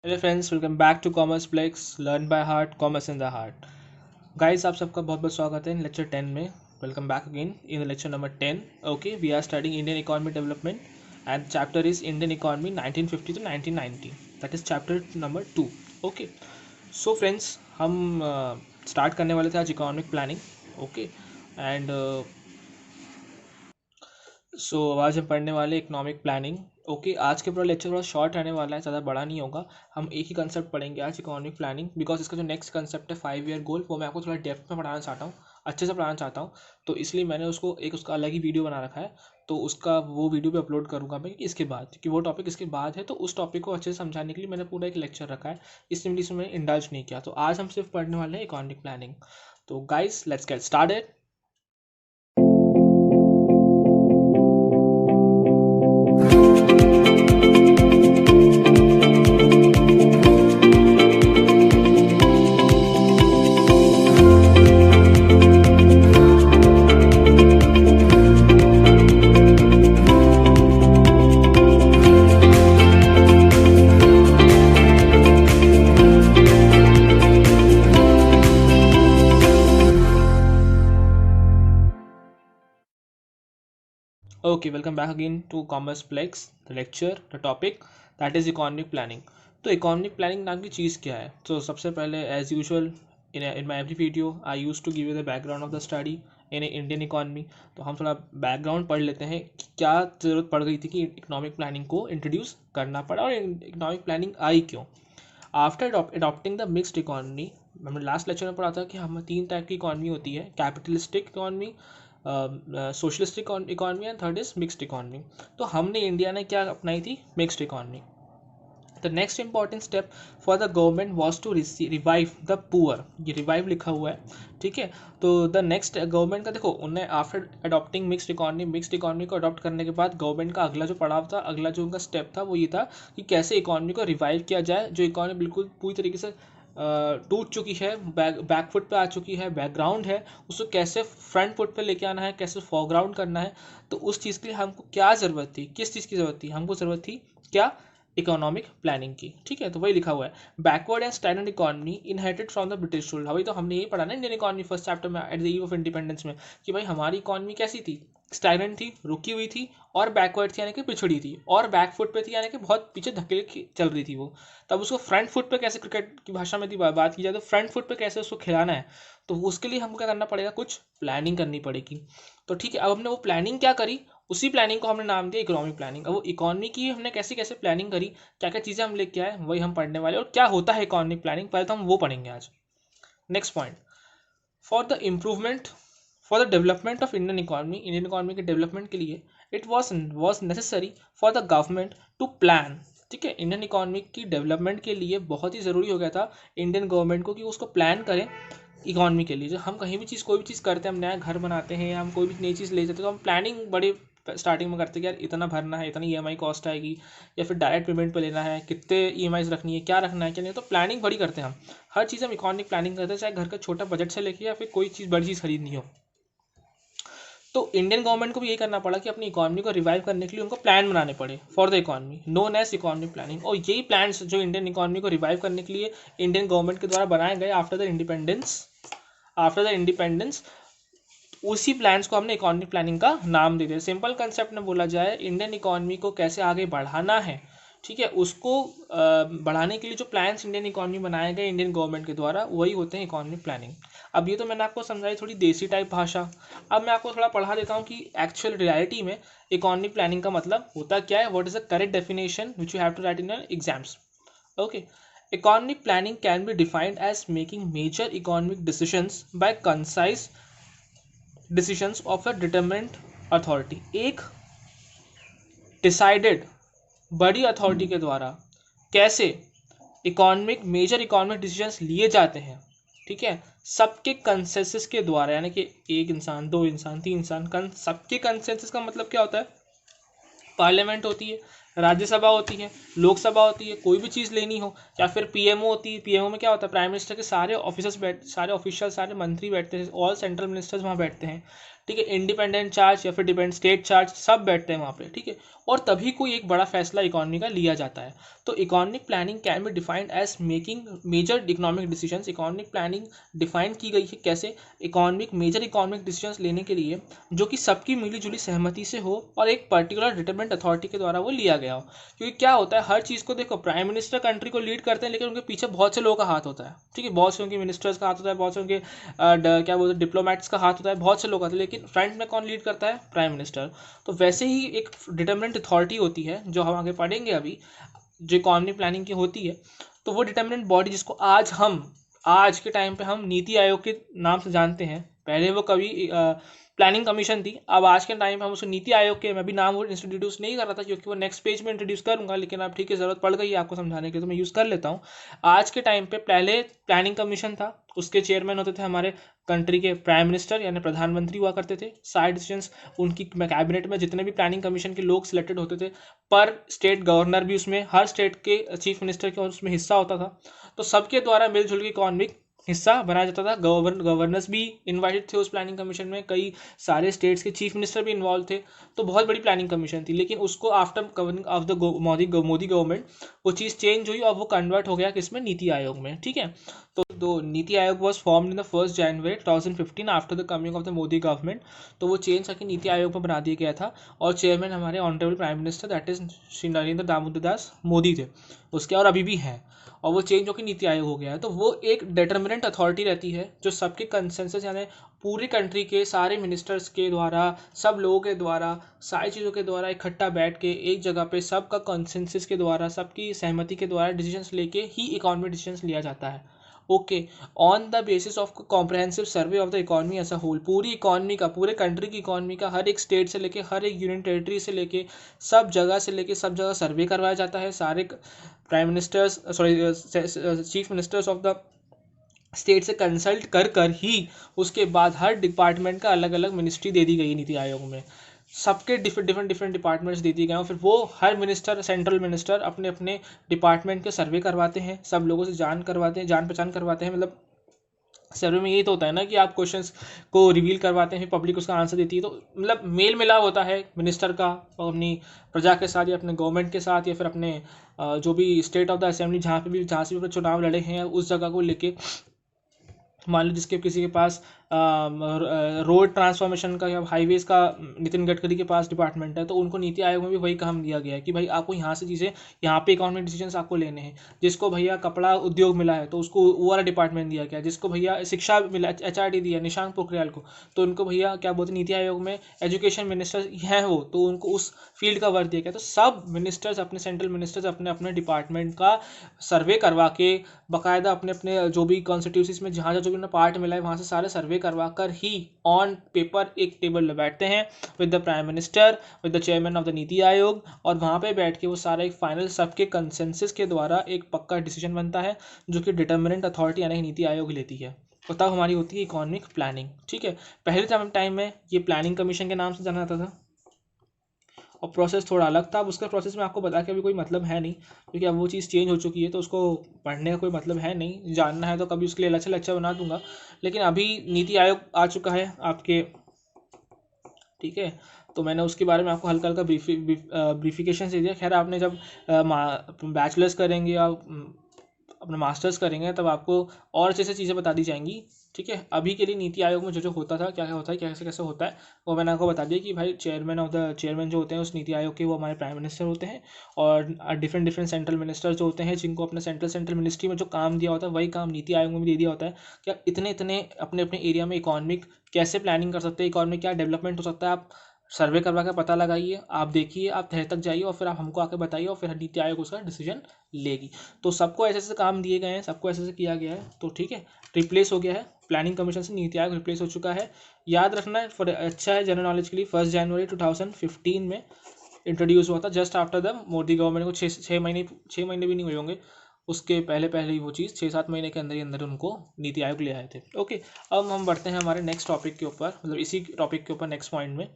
Hello friends, welcome back to Commerce Plex learn by heart commerce in the heart. Guys, आप सबका बहुत बहुत स्वागत है इन लेक्चर 10 में। Welcome back again in the lecture number 10। Okay, we are studying Indian economy development and chapter is Indian economy 1950 to 1990। That is chapter number 2। Okay, so friends, हम start करने वाले थे आज इकोनॉमिक प्लानिंग। ओके, एंड आज हम पढ़ने वाले economic planning. Okay, आज के पूरा लेक्चर थोड़ा शॉर्ट रहने वाला है, ज़्यादा बड़ा नहीं होगा। हम एक ही कंसेप्ट पढ़ेंगे आज, इकोनॉमिक प्लानिंग, बिकॉज इसका जो नेक्स्ट कंसेप्ट है 5 ईयर गोल, वो मैं आपको थोड़ा डेप्थ में पढ़ाना चाहता हूँ, अच्छे से पढ़ाना चाहता हूँ। तो इसलिए मैंने उसका अलग ही वीडियो बना रखा है। तो उसका वो वीडियो भी अपलोड करूँगा मैं इसके बाद, क्योंकि वो टॉपिक इसके बाद है। तो उस टॉपिक को अच्छे से समझाने के लिए मैंने पूरा एक लेक्चर रखा है, इसलिए मैंने इंडल्ज नहीं किया। तो आज हम सिर्फ पढ़ने वाले हैं इकोनॉमिक प्लानिंग। तो guys, let's get started. Okay, welcome back again to Commerce Plex the lecture the topic that is economic planning. तो इकोनॉमिक प्लानिंग नाम की चीज़ क्या है? तो सबसे पहले as usual in my every video I use to give you the background of the study in Indian economy. तो हम थोड़ा बैकग्राउंड पढ़ लेते हैं कि क्या ज़रूरत पड़ गई थी कि इकोनॉमिक प्लानिंग को इंट्रोड्यूस करना पड़ा, और इकोनॉमिक प्लानिंग आई क्यों। After adopting the mixed economy, हमने लास्ट लेक्चर में पढ़ा था कि हम 3 टाइप की इकोनॉमी होती है: capitalistic economy, socialistic economy and third is mixed economy. तो हमने इंडिया ने क्या अपनाई थी? Mixed economy. The next important step for the government was to revive the poor. ये रिवाइव लिखा हुआ है, ठीक है। तो द नेक्स्ट गवर्नमेंट का देखो, उन्हें आफ्टर अडॉप्टिंग मिक्सड इकोनॉमी को अडॉप्ट करने के बाद गवर्नमेंट का अगला जो पड़ाव था, अगला जो उनका स्टेप था, वो ये था कि कैसे इकोनॉमी को रिवाइव किया जाए। जो इकोनॉमी बिल्कुल पूरी तरीके से टूट चुकी है, बैक फुट पे आ चुकी है, बैकग्राउंड है, उसको कैसे फ्रंट फुट पे लेके आना है, कैसे फोरग्राउंड करना है। तो उस चीज़ के लिए हमको क्या ज़रूरत थी? किस चीज़ की ज़रूरत थी? हमको ज़रूरत थी क्या? इकोनॉमिक प्लानिंग की, ठीक है। तो वही लिखा हुआ है, backward and standard economy inherited from the British rule. अभी तो हमने यही पढ़ा ना इंडियन इकोनॉमी फर्स्ट चैप्टर में at the eve of independence में, कि भाई हमारी इकोनॉमी कैसी थी? स्टैग्नेंट थी, रुकी हुई थी, और बैकवर्ड थी यानी कि पिछड़ी थी, और बैक फुट पे थी यानी कि बहुत पीछे धकेल चल रही थी वो। तब उसको फ्रंट फुट पे कैसे, क्रिकेट की भाषा में बात की जाए तो फ्रंट फुट पे कैसे उसको खिलाना है, तो उसके लिए हमको क्या करना पड़ेगा? कुछ प्लानिंग करनी पड़ेगी। तो ठीक है, अब हमने वो प्लानिंग क्या करी? उसी प्लानिंग को हमने नाम दिया इकोनॉमिक प्लानिंग। अब वो इकोनॉमी की हमने कैसे कैसे प्लानिंग करी, क्या क्या चीज़ें हम लेके आए, वही हम पढ़ने वाले। और क्या होता है इकोनॉमिक प्लानिंग, पहले तो हम वो पढ़ेंगे आज। Next point, for the improvement for the development of Indian economy के डेवलपमेंट के लिए it was necessary for the government to plan. ठीक है, इंडियन इकोनॉमी की डेवलपमेंट के लिए बहुत ही ज़रूरी हो गया था इंडियन गवर्नमेंट को कि उसको प्लान करें इकोनॉमी के लिए। जब हम कहीं भी चीज़, कोई भी चीज़ करते हैं, हम नया घर बनाते हैं या हम कोई भी नई चीज़ ले जाते हैं, तो हम प्लानिंग बड़ी स्टार्टिंग में करते हैं कि यार इतना भरना है, इतनी ईएमआई कॉस्ट आएगी, या फिर डायरेक्ट पेमेंट पे लेना है, कितने ईएमआईज रखनी है, क्या रखना है क्या नहीं। तो प्लानिंग बड़ी करते हैं हम, हर चीज़ हम इकोनॉमिक प्लानिंग करते हैं, चाहे घर का छोटा बजट से लेके या फिर कोई चीज़ बड़ी चीज़ खरीदनी हो। तो इंडियन गवर्नमेंट को भी यही करना पड़ा कि अपनी इकोनॉमी को रिवाइव करने के लिए उनको प्लान बनाने पड़े for the economy, known as economic planning. और यही प्लान्स जो इंडियन इकोनॉमी को रिवाइव करने के लिए इंडियन गवर्नमेंट के द्वारा बनाए गए आफ्टर द इंडिपेंडेंस, उसी प्लान्स को हमने इकोनॉमिक प्लानिंग का नाम दे दिया। सिंपल कंसेप्ट में बोला जाए, इंडियन इकोनॉमी को कैसे आगे बढ़ाना है, ठीक है, उसको बढ़ाने के लिए जो प्लान्स इंडियन इकोनॉमी बनाए गए इंडियन गवर्नमेंट के द्वारा, वही होते हैं इकोनॉमिक प्लानिंग। अब ये तो मैंने आपको समझाई थोड़ी देसी टाइप भाषा। अब मैं आपको थोड़ा पढ़ा देता हूँ कि एक्चुअल रियलिटी में इकोनॉमिक प्लानिंग का मतलब होता क्या है, what is the correct definition which you have to write in your exams. Okay, economic planning can be defined as making major economic decisions by concise decisions of a determined authority। एक decided बड़ी authority के द्वारा कैसे major economic decisions लिए जाते हैं, ठीक है, सबके कंसेंसस के द्वारा, यानी कि एक इंसान, दो इंसान, तीन इंसान, सबके कंसेंसस का मतलब क्या होता है? पार्लियामेंट होती है, राज्यसभा होती है, लोकसभा होती है, कोई भी चीज़ लेनी हो, या फिर पीएमओ होती है। पीएमओ में क्या होता है? प्राइम मिनिस्टर के सारे ऑफिसर्स सारे ऑफिशियल, सारे मंत्री बैठते हैं, ऑल सेंट्रल मिनिस्टर्स वहाँ बैठते हैं, ठीक है, इंडिपेंडेंट चार्ज या फिर डिपेंड स्टेट चार्ज सब बैठते हैं वहाँ पे, ठीक है, और तभी कोई एक बड़ा फैसला इकोनॉमी का लिया जाता है। तो economic planning can be defined as making major economic decisions. Economic planning define की गई है कैसे, मेजर इकोनॉमिक डिसीजंस लेने के लिए जो कि सबकी मिली जुली सहमति से हो और एक पर्टिकुलर डिटरमिनेंट अथॉरिटी के द्वारा वो लिया गया हो। क्योंकि क्या होता है, हर चीज़ को देखो, प्राइम मिनिस्टर कंट्री को लीड करते हैं लेकिन उनके पीछे बहुत से लोगों का हाथ होता है, ठीक है, बहुत से उनके मिनिस्टर्स का हाथ होता है, बहुत से उनके क्या बोलते हैं डिप्लोमेट्स का हाथ होता है, बहुत से लोग आते हैं, लेकिन फ्रंट में कौन लीड करता है, प्राइम मिनिस्टर। तो वैसे ही एक डिटरमिनेंट अथॉरिटी होती है जो हम आगे पढ़ेंगे अभी, जो इकोनॉमिक प्लानिंग की होती है। तो वो डिटरमिनेंट बॉडी जिसको आज के टाइम पे हम नीति आयोग के नाम से जानते हैं, पहले वो कभी प्लानिंग कमीशन थी, अब आज के टाइम पे हम उसको नीति आयोग के, मैं भी नाम वो इंट्रोड्यूस नहीं कर रहा था क्योंकि वो नेक्स्ट पेज में इंट्रोड्यूस करूंगा, लेकिन अब ठीक है ज़रूरत पड़ गई है आपको समझाने के तो मैं यूज़ कर लेता हूँ। आज के टाइम पे पहले प्लानिंग कमीशन था, उसके चेयरमैन होते थे हमारे कंट्री के प्राइम मिनिस्टर यानी प्रधानमंत्री हुआ करते थे। सारे डिसीजंस उनकी कैबिनेट में जितने भी प्लानिंग कमीशन के लोग सिलेक्टेड होते थे, पर स्टेट गवर्नर भी उसमें, हर स्टेट के चीफ मिनिस्टर के उसमें हिस्सा होता था। तो सबके द्वारा मिलजुल के इकोनॉमिक हिस्सा बनाया जाता था। गवर्नर्स भी इन्वाइटेड थे उस प्लानिंग कमीशन में, कई सारे स्टेट्स के चीफ मिनिस्टर भी इन्वॉल्व थे। तो बहुत बड़ी प्लानिंग कमीशन थी, लेकिन उसको after governing of the Modi government वो चीज़ चेंज हुई और वो कन्वर्ट हो गया किसमें, नीति आयोग में, ठीक है। तो NITI Aayog was formed in the 1 January 2015 after the coming of the Modi government. तो वो चेंज करके नीति आयोग में बना दिया गया था और चेयरमैन हमारे honourable prime minister that is Shri Narendra Damodar Das Modi थे उसके, और अभी भी हैं। और वो चेंज होकर नीति आयोग हो गया है। तो वो एक डिटर्मिनेंट अथॉरिटी रहती है जो सबके कंसेंसस यानी पूरी कंट्री के सारे मिनिस्टर्स के द्वारा, सब लोगों के द्वारा, सारी चीज़ों के द्वारा इकट्ठा बैठ के एक जगह पे सबका कंसेंसस के द्वारा, सबकी सहमति के द्वारा डिसीजंस लेके ही इकोनॉमिक डिसीजंस लिया जाता है। Okay, on the basis of comprehensive survey of the economy as a whole, पूरी इकोनॉमी का, पूरे कंट्री की इकोनॉमी का, हर एक स्टेट से लेके हर एक यूनियन टेरिटरी से लेके सब जगह सर्वे करवाया जाता है। सारे prime ministers, sorry chief ministers of the state से कंसल्ट कर ही उसके बाद हर डिपार्टमेंट का अलग अलग मिनिस्ट्री दे दी गई नीति आयोग में, सबके डिफरेंट डिपार्टमेंट्स दे दिए गए हैं। फिर वो हर मिनिस्टर, सेंट्रल मिनिस्टर अपने अपने डिपार्टमेंट के सर्वे करवाते हैं, सब लोगों से जान पहचान करवाते हैं। मतलब सर्वे में यही तो होता है ना कि आप क्वेश्चंस को रिवील करवाते हैं, पब्लिक उसका आंसर देती है। तो मतलब मेल मिलाप होता है मिनिस्टर का अपनी प्रजा के साथ या अपने गवर्नमेंट के साथ या फिर अपने जो भी स्टेट ऑफ द असेंबली जहाँ से भी चुनाव लड़े हैं उस जगह को लेके। मान लो जिसके किसी के पास रोड ट्रांसफॉर्मेशन का या हाईवेज का नितिन गडकरी के पास डिपार्टमेंट है, तो उनको नीति आयोग में भी वही काम दिया गया है कि भाई आपको यहाँ से चीज़ें, यहाँ पे इकोनॉमिक डिसीजंस आपको लेने हैं। जिसको भैया कपड़ा उद्योग मिला है तो उसको वो वाला डिपार्टमेंट दिया गया। जिसको भैया शिक्षा मिला, HRD दिया निशांक पोखरियाल को, तो उनको भैया क्या बोलते हैं नीति आयोग में एजुकेशन मिनिस्टर हैं वो, तो उनको उस फील्ड का वर्क दिया गया। तो सब मिनिस्टर्स, अपने सेंट्रल मिनिस्टर्स अपने अपने डिपार्टमेंट का सर्वे करवा के बाकायदा अपने अपने जो भी कॉन्स्टिट्यूंसीज में जहाँ जो भी उन्हें पार्ट मिला है वहाँ से सारे सर्वे करवा कर ही ऑन पेपर एक टेबल में बैठते हैं with the prime minister, with the chairman of the NITI Aayog, और वहाँ पे बैठ के वो सारा एक फाइनल सबके कंसेंसस के द्वारा एक पक्का डिसीजन बनता है जो कि डिटर्मिनेंट अथॉरिटी यानी नीति आयोग लेती है। और तब हमारी होती है इकोनॉमिक प्लानिंग, ठीक है। पहले टाइम में ये प्लानिंग कमीशन के नाम से जाना जाता था और प्रोसेस थोड़ा अलग था। अब उसका प्रोसेस में आपको बता के अभी कोई मतलब है नहीं, क्योंकि अब वो चीज़ चेंज हो चुकी है तो उसको पढ़ने का कोई मतलब है नहीं। जानना है तो कभी उसके लिए अलग से लेक्चर बना दूंगा। लेकिन अभी नीति आयोग आ चुका है आपके, ठीक है, तो मैंने उसके बारे में आपको हल्का हल्का ब्रीफिकेशन से दिया। खैर आपने जब बैचलर्स करेंगे या अपना मास्टर्स करेंगे तब आपको और अच्छे से चीज़ें बता दी जाएंगी, ठीक है। अभी के लिए नीति आयोग में जो जो होता था, क्या क्या होता है, कैसे कैसे होता है, वो मैंने आपको बता दिया कि भाई चेयरमैन जो होते हैं उस नीति आयोग के वो हमारे प्राइम मिनिस्टर होते हैं। और डिफरेंट सेंट्रल मिनिस्टर जो होते हैं जिनको अपने सेंट्रल मिनिस्ट्री में जो काम दिया होता है वही काम नीति आयोग में भी दे दिया होता है। क्या इतने अपने अपने एरिया में इकोनॉमिक कैसे प्लानिंग कर सकते हैं, इकोनॉमिक क्या डेवलपमेंट हो सकता है, आप सर्वे करवा के पता लगाइए, आप देखिए, आप तह तक जाइए और फिर आप हमको आके बताइए और फिर नीति आयोग उसका डिसीजन लेगी। तो सबको ऐसे ऐसे काम दिए गए हैं, सबको ऐसे ऐसे किया गया है, तो ठीक है, रिप्लेस हो गया है प्लानिंग कमीशन से नीति आयोग रिप्लेस हो चुका है। याद रखना फॉर अच्छा है जनरल नॉलेज के लिए, 1 जनवरी 2015 में इंट्रोड्यूस हुआ था, just after the Modi government को 6 महीने भी नहीं हुए होंगे, उसके पहले ही वो चीज़ 6-7 महीने के अंदर ही अंदर उनको नीति आयोग ले आए थे। ओके, अब हम बढ़ते हैं हमारे नेक्स्ट टॉपिक के ऊपर, मतलब इसी टॉपिक के ऊपर नेक्स्ट पॉइंट में।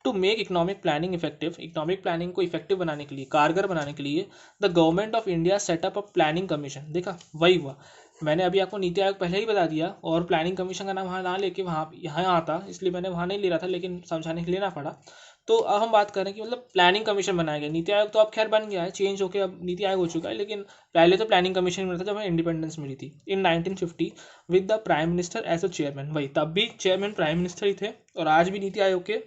To make economic planning effective, economic planning को इफेक्टिव बनाने के लिए, कारगर बनाने के लिए, the government of India set up a planning commission. देखा, वही हुआ, मैंने अभी आपको नीति आयोग पहले ही बता दिया, और प्लानिंग कमीशन का नाम वहाँ ना लेके वहाँ यहाँ आता, इसलिए मैंने वहाँ नहीं ले रहा था, लेकिन समझाने के लिए लेना पड़ा। तो अब हम बात करें कि मतलब प्लानिंग कमीशन बनाया गया। नीति आयोग तो अब खैर बन गया है, चेंज होकर अब नीति आयोग हो चुका है, लेकिन पहले तो प्लानिंग कमीशन मिला था जब हमें इंडिपेंडेंस मिली थी in 1950 with the prime minister as a chairman. वही तब भी चेयरमैन प्राइम मिनिस्टर ही थे, और आज भी नीति आयोग के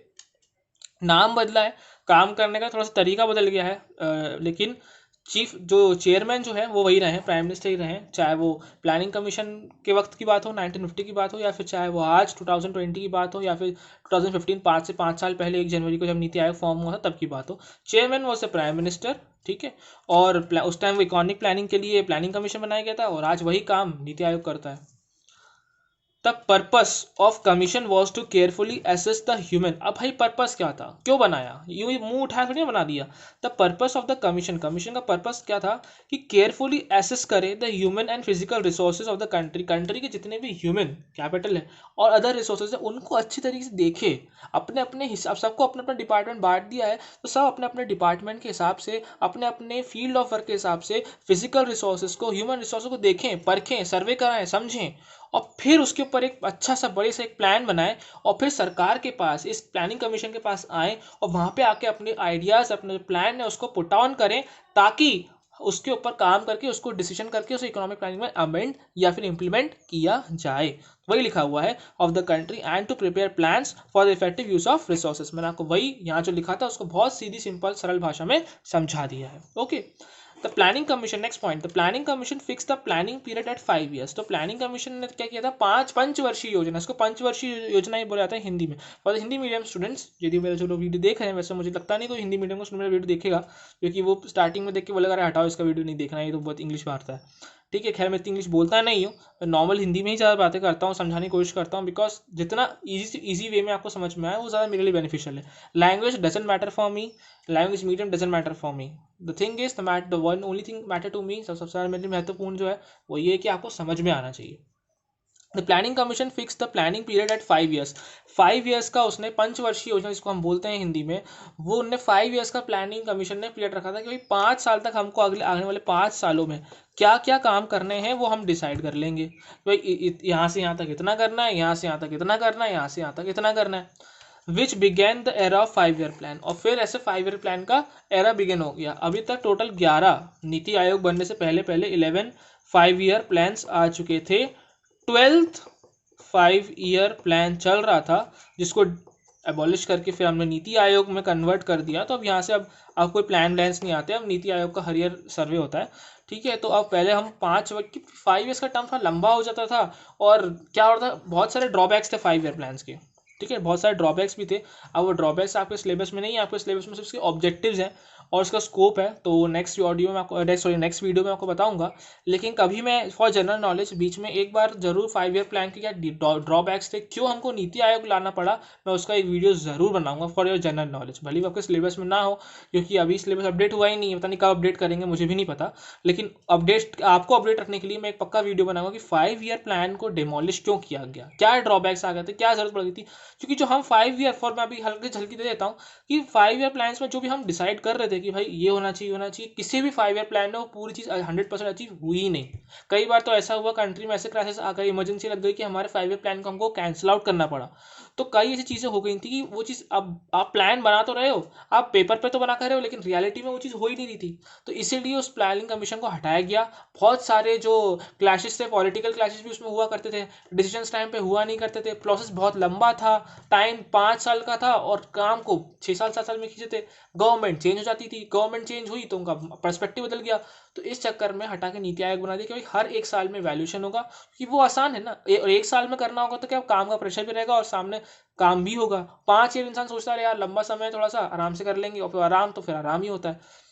नाम बदला है, काम करने का थोड़ा सा तरीका बदल गया है, लेकिन चीफ जो चेयरमैन जो है वो वही रहे, प्राइम मिनिस्टर ही रहे, चाहे वो प्लानिंग कमीशन के वक्त की बात हो 1950 की बात हो, या फिर चाहे वो आज 2020 की बात हो, या फिर 2015 5 साल पहले 1 जनवरी को जब नीति आयोग फॉर्म हुआ था तब की बात हो। Chairman was the prime minister, ठीक है। और उस टाइम इकोनॉमिक प्लानिंग के लिए प्लानिंग कमीशन बनाया गया था, और आज वही काम नीति आयोग करता है। The purpose of commission was to carefully assess the human. अब भाई पर्पस क्या था, क्यों बनाया, यूं ही मुंह उठाया थोड़ी बना दिया। The purpose of the commission, commission का पर्पस क्या था कि केयरफुली असेस करे the human and physical resources of the country, country के जितने भी ह्यूमन कैपिटल है और अदर रिसोर्सेज है उनको अच्छी तरीके से देखे, अपने अपने हिसाब, सबको अपना अपना डिपार्टमेंट बांट दिया है, तो सब अपने अपने डिपार्टमेंट के हिसाब से, अपने अपने फील्ड ऑफ वर्क के हिसाब से फिजिकल रिसोर्सेज को, ह्यूमन रिसोर्सेज को देखें, परखें, सर्वे कराएं, समझें, और फिर उसके ऊपर एक अच्छा सा बड़े से एक प्लान बनाए, और फिर सरकार के पास, इस प्लानिंग कमीशन के पास आए, और वहाँ पे आके अपने आइडियाज़, अपने प्लान है उसको पुट ऑन करें, ताकि उसके ऊपर काम करके, उसको डिसीजन करके उसे इकोनॉमिक प्लानिंग में अमेंड या फिर इम्प्लीमेंट किया जाए। वही लिखा हुआ है of the country and to prepare plans for the effective use of resources. मैंने आपको वही यहाँ जो लिखा था उसको बहुत सीधी सिंपल सरल भाषा में समझा दिया है। Okay, the planning commission, next point, the planning commission fix the planning period at 5 years। तो प्लानिंग कमीशन ने क्या किया था, पंचवर्षीय योजना, इसको पंचवर्षीय योजना ही बोला जाता है हिंदी में। फॉर हिंदी मीडियम स्टूडेंट्स, यदि मेरे जो लोग वीडियो देख रहे हैं, वैसे मुझे लगता नहीं कोई हिंदी मीडियम का स्टूडेंट वीडियो देखेगा, क्योंकि वो स्टार्टिंग में देख के बोलेगा अरे हटाओ इसका वीडियो नहीं देखना, ये तो बहुत इंग्लिश मारता है। ठीक है, खैर मैं इतनी इंग्लिश बोलता नहीं हूँ, नॉर्मल हिंदी में ही ज़्यादा बातें करता हूँ, समझाने की कोशिश करता हूँ, बिकॉज जितना ईजी वे में आपको समझ में आए वो ज़्यादा मेरे लिए बेनिफिशियल है। Language doesn't matter for me, language medium doesn't matter for me, the thing is the one only thing matter to me, सबसे ज़्यादा मेरे लिए महत्वपूर्ण जो है वो ये है कि आपको समझ में आना चाहिए। The planning commission fix the planning period at 5 years। 5 years का उसने पंचवर्षीय योजना जिसको हम बोलते हैं हिंदी में, वो उनने 5 years का प्लानिंग कमीशन ने पीरियड रखा था कि भाई 5 साल तक हमको अगले आने वाले 5 सालों में क्या क्या काम करने हैं वो हम डिसाइड कर लेंगे। भाई यहाँ से यहाँ तक इतना करना है, यहाँ से यहाँ तक इतना करना है, यहाँ से यहाँ तक इतना करना है। विच begin the era of 5 year plan, और फिर ऐसे 5 year प्लान का एरा बिगेन हो गया। अभी तक टोटल 11, नीति आयोग बनने से पहले पहले 11 5 year प्लान्स आ चुके थे। 12th 5 year प्लान चल रहा था, जिसको एबॉलिश करके फिर हमने नीति आयोग में कन्वर्ट कर दिया। तो अब यहाँ से अब कोई प्लान व्लान्स नहीं आते, अब नीति आयोग का हर ईयर सर्वे होता है। ठीक है, तो अब पहले हम 5 years का टर्म थोड़ा लंबा हो जाता था, और क्या होता था, बहुत सारे ड्रॉबैक्स थे 5 year प्लान्स के। ठीक है, बहुत सारे ड्रॉबैक्स भी थे। अब वो ड्रॉबैक्स आपके सिलेबस में नहीं है, आपके सिलेबस में सिर्फ उसके ऑब्जेक्टिव्स हैं और उसका स्कोप है, तो नेक्स्ट ऑडियो में आपको नेक्स्ट वीडियो में आपको बताऊंगा। लेकिन कभी मैं फॉर जनरल नॉलेज बीच में एक बार जरूर 5 year प्लान के क्या ड्रॉबैक्स थे, क्यों हमको नीति आयोग लाना पड़ा, मैं उसका एक वीडियो जरूर बनाऊंगा फॉर योर जनरल नॉलेज। भले ही आपके सिलेबस में ना हो, क्योंकि अभी सिलेबस अपडेट हुआ ही नहीं है, पता नहीं कब अपडेट करेंगे, मुझे भी नहीं पता। लेकिन अपडेट आपको अपडेट रखने के लिए मैं एक पक्का वीडियो बनाऊंगा कि 5 year प्लान को डिमोलिश क्यों किया गया, क्या ड्रॉबैक्स आ गए थे, क्या जरूरत पड़ गई थी। क्योंकि जो हम 5 year फॉर मैं अभी हल्की झलकी दे देता हूँ कि 5 year प्लान्स में जो भी हम डिसाइड कर रहे थे कि भाई ये होना चाहिए होना चाहिए, किसी भी 5 year प्लान में वो पूरी चीज़ 100% अचीव हुई ही नहीं। कई बार तो ऐसा हुआ, कंट्री में ऐसे क्राइसिस आ गए, इमरजेंसी लग गई कि हमारे 5 year प्लान को हमको कैंसिल आउट करना पड़ा। तो कई ऐसी चीज़ें हो गई थी कि वो चीज़, अब आप प्लान बना तो रहे हो, आप पेपर पे तो बना कर रहे हो, लेकिन रियलिटी में वो चीज़ हो ही नहीं रही थी। तो इसीलिए उस प्लानिंग कमीशन को हटाया गया। बहुत सारे जो क्लैशेस थे, पॉलिटिकल क्लैशेस भी उसमें हुआ करते थे, डिसीजंस टाइम पे हुआ नहीं करते थे, प्रोसेस बहुत लंबा था, टाइम 5 साल का था और काम को 6 साल 7 साल में खींचे थे। गवर्नमेंट चेंज हो जाती थी, गवर्नमेंट चेंज हुई तो उनका पर्सपेक्टिव बदल गया। तो इस चक्कर में हटा के नीति आयोग बना दिया कि भाई हर एक साल में वैल्यूएशन होगा, क्योंकि वो आसान है ना, और एक साल में करना होगा तो क्या काम का प्रेशर भी रहेगा और सामने काम भी होगा। 5 year इंसान सोचता है यार लंबा समय है, थोड़ा सा आराम से कर लेंगे, और फिर आराम तो फिर आराम ही होता है।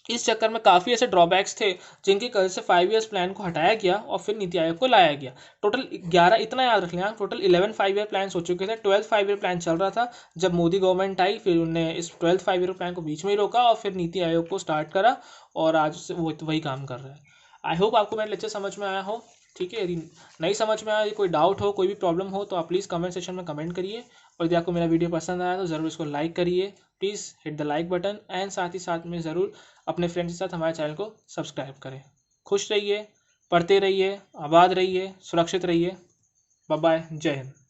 इस चक्कर में काफ़ी ऐसे ड्रॉबैक्स थे जिनकी वजह से 5 years प्लान को हटाया गया और फिर नीति आयोग को लाया गया। टोटल 11, इतना याद रख लें आप, टोटल 11 5 year प्लान हो चुके थे। 12th 5 year प्लान चल रहा था जब मोदी गवर्नमेंट आई, फिर उन्होंने इस 12th 5 year प्लान को बीच में ही रोका और फिर नीति आयोग को स्टार्ट करा, और आज से वो वही काम कर रहा है। आई होप आपको मेरा लेक्चर समझ में आया हो। ठीक है, यदि नहीं समझ में आया, कोई डाउट हो, कोई भी प्रॉब्लम हो, तो आप प्लीज़ कमेंट सेक्शन में कमेंट करिए। और यदि आपको मेरा वीडियो पसंद आया तो ज़रूर इसको लाइक करिए, please hit the like button, and साथ ही साथ में ज़रूर अपने फ्रेंड्स के साथ हमारे चैनल को सब्सक्राइब करें। खुश रहिए, पढ़ते रहिए, आबाद रहिए, सुरक्षित रहिए। बाय बाय, जय हिंद।